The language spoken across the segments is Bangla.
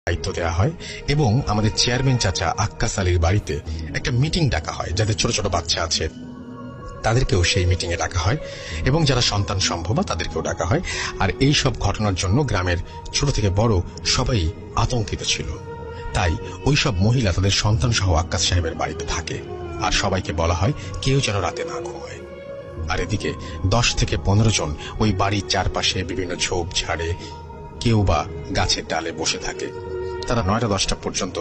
দায়িত্ব দেওয়া হয় এবং আমাদের চেয়ারম্যান চাচা আক্কাস আলীর বাড়িতে একটা মিটিং ডাকা হয়। যাদের ছোট ছোট বাচ্চা আছে তাদেরকেও সেই মিটিং এ ডাকা হয় এবং যারা সন্তান সম্ভবা তাদেরকেও ডাকা হয়। আর এই সব ঘটনার জন্য গ্রামের ছোট থেকে বড় সবাই আতঙ্কিত ছিল। তাই ওই সব মহিলা তাদের সন্তান সহ আক্কাস সাহেবের বাড়িতে থাকে আর সবাইকে বলা হয় কেউ যেন রাতে না ঘুমায়। আর এদিকে 10 থেকে 15 জন ওই বাড়ির চারপাশে বিভিন্ন ঝোপ ঝাড়ে কেউ বা গাছের ডালে বসে থাকে। তারা 9টা 10টা পর্যন্ত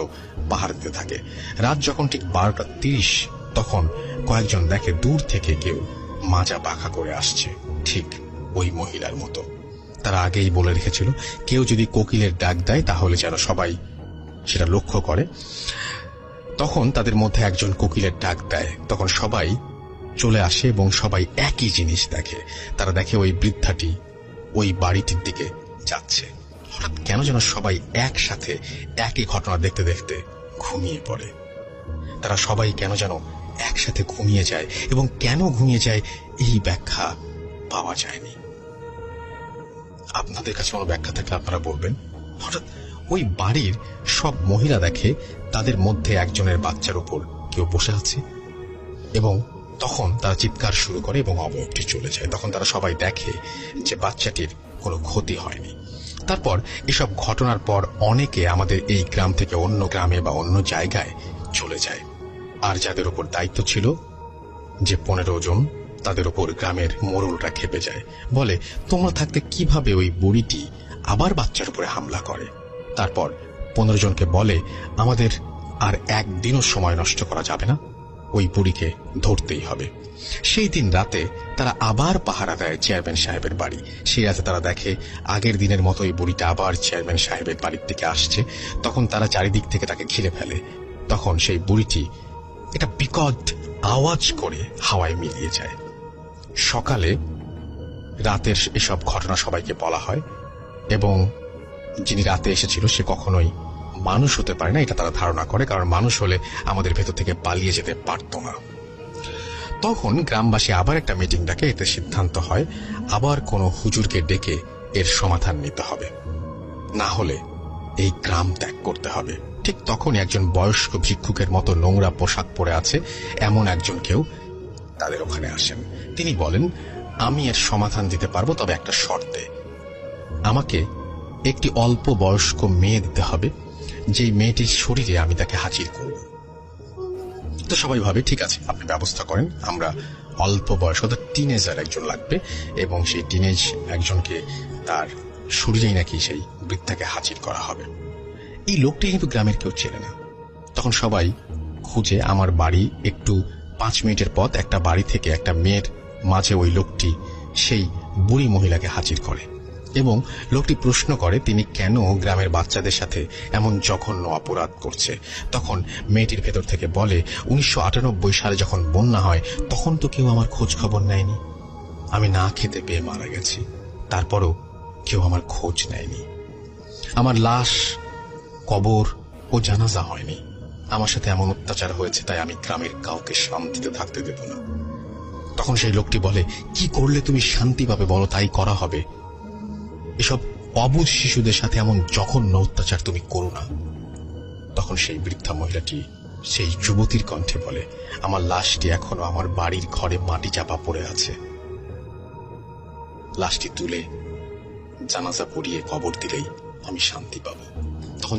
পাহারা দিতে থাকে। রাত যখন ঠিক 12টা 30 তখন কয়েকজন দেখে দূর থেকে কেউ মাজা বাঁকা করে আসছে, ঠিক ওই মহিলার মতো। তারা আগেই বলে রেখেছিল কেউ যদি কোকিলের ডাক দেয় তাহলে যেন সবাই সেটা লক্ষ্য করে। তখন তাদের মধ্যে একজন কোকিলের ডাক দেয়, তখন সবাই চলে আসে এবং সবাই একই জিনিস দেখে। তারা দেখে ওই বৃদ্ধাটি ওই বাড়িটির দিকে যাচ্ছে। হঠাৎ কেন যেন সবাই একসাথে একই ঘটনা দেখতে দেখতে ঘুমিয়ে পড়ে। তারা সবাই কেন যেন একসাথে ঘুমিয়ে যায় এবং কেন ঘুমিয়ে যায় এই ব্যাখ্যা পাওয়া যায়নি। আপনাদের কাছে কোনো ব্যাখ্যা থাকলে আপনারা বলবেন। হঠাৎ ওই বাড়ির সব মহিলা দেখে তাদের মধ্যে একজনের বাচ্চার উপর কেউ বসে আছে এবং তখন তারা চিৎকার শুরু করে এবং অবয়বটি চলে যায়। তখন তারা সবাই দেখে যে বাচ্চাটির কোনো ক্ষতি হয়নি। তারপর এসব ঘটনার পর অনেকে আমাদের এই গ্রাম থেকে অন্য গ্রামে বা অন্য জায়গায় চলে যায়। আর যাদের উপর দায়িত্ব ছিল যে 15 জন, তাদের উপর গ্রামের মোড়লরা খেপে যায়, বলে তোমরা থাকতে কিভাবে ওই বুড়িটি আবার বাচ্চার উপরে হামলা করে। তারপর 15 জনকে বলে আমাদের আর একদিনও সময় নষ্ট করা যাবে না, ওই বুড়িকে ধরতেই হবে। সেই দিন রাতে তারা আবার পাহারা দেয় চেয়ারম্যান সাহেবের বাড়ি। সেই রাতে তারা দেখে আগের দিনের মতো ওই বুড়িটা আবার চেয়ারম্যান সাহেবের বাড়ির দিকে আসছে। তখন তারা চারিদিক থেকে তাকে ঘিরে ফেলে। তখন সেই বুড়িটি একটা বিকট আওয়াজ করে হাওয়ায় মিলিয়ে যায়। সকালে রাতের এসব ঘটনা সবাইকে বলা হয় এবং যিনি রাতে এসেছিল সে কখনোই মানুষ হতে পারে না, এটা তারা ধারণা করে, কারণ মানুষ হলে আমাদের ভেতর থেকে পালিয়ে যেতে পারত না। তখন গ্রামবাসী আবার একটা মিটিং ডাকে। এতে সিদ্ধান্ত হয় আবার কোনো হুজুরকে ডেকে এর সমাধান নিতে হবে, না হলে এই গ্রাম ত্যাগ করতে হবে। ঠিক তখনই একজন বয়স্ক ভিক্ষুকের মতো নোংরা পোশাক পরে আছে এমন একজন কেউ তাদের ওখানে আসেন। তিনি বলেন আমি এর সমাধান দিতে পারবো, তবে একটা শর্তে। আমাকে একটি অল্প বয়স্ক মেয়ে দিতে হবে, যেই মেয়েটির শরীরে আমি তাকে হাজির করব। তো সবাই ভাবে ঠিক আছে আপনি ব্যবস্থা করেন, আমরা অল্প বয়স অর্থাৎ টিনেজার একজন লাগবে এবং সেই টিনেজ একজনকে তার শরীরেই নাকি সেই বৃদ্ধাকে হাজির করা হবে। এই লোকটি কিন্তু গ্রামের কেউ চেনে না। তখন সবাই খুঁজে আমার বাড়ি একটু 5 মিনিটের পথ একটা বাড়ি থেকে একটা মেয়ের মাঝে ওই লোকটি সেই বুড়ি মহিলাকে হাজির করে এবং লোকটি প্রশ্ন করে তিনি কেন গ্রামের বাচ্চাদের সাথে এমন জঘন্য অপরাধ করছে। তখন মেয়েটির ভেতর থেকে বলে 1998 সালে যখন বন্যা হয় তখন তো কেউ আমার খোঁজ খবর নেয়নি, আমি না খেতে পেয়ে মারা গেছি, তারপরও কেউ আমার খোঁজ নেয়নি, আমার লাশ কবর ও জানাজা হয়নি, আমার সাথে এমন অত্যাচার হয়েছে তাই আমি গ্রামের কাউকে শান্তিতে থাকতে দেব না। তখন সেই লোকটি বলে কি করলে তুমি শান্তি পাবে বলো, তাই করা হবে, এসব অবুঝ শিশুদের সাথে এমন জঘন্য অত্যাচার তুমি করো না। তখন সেই বৃদ্ধা মহিলাটি সেই যুবতীর কণ্ঠে বলে আমার লাশটি এখনো আমার বাড়ির ঘরে মাটি চাপা পড়ে আছে, লাশটি তুলে জানাজা পড়িয়ে কবর দিলেই আমি শান্তি পাবো। তখন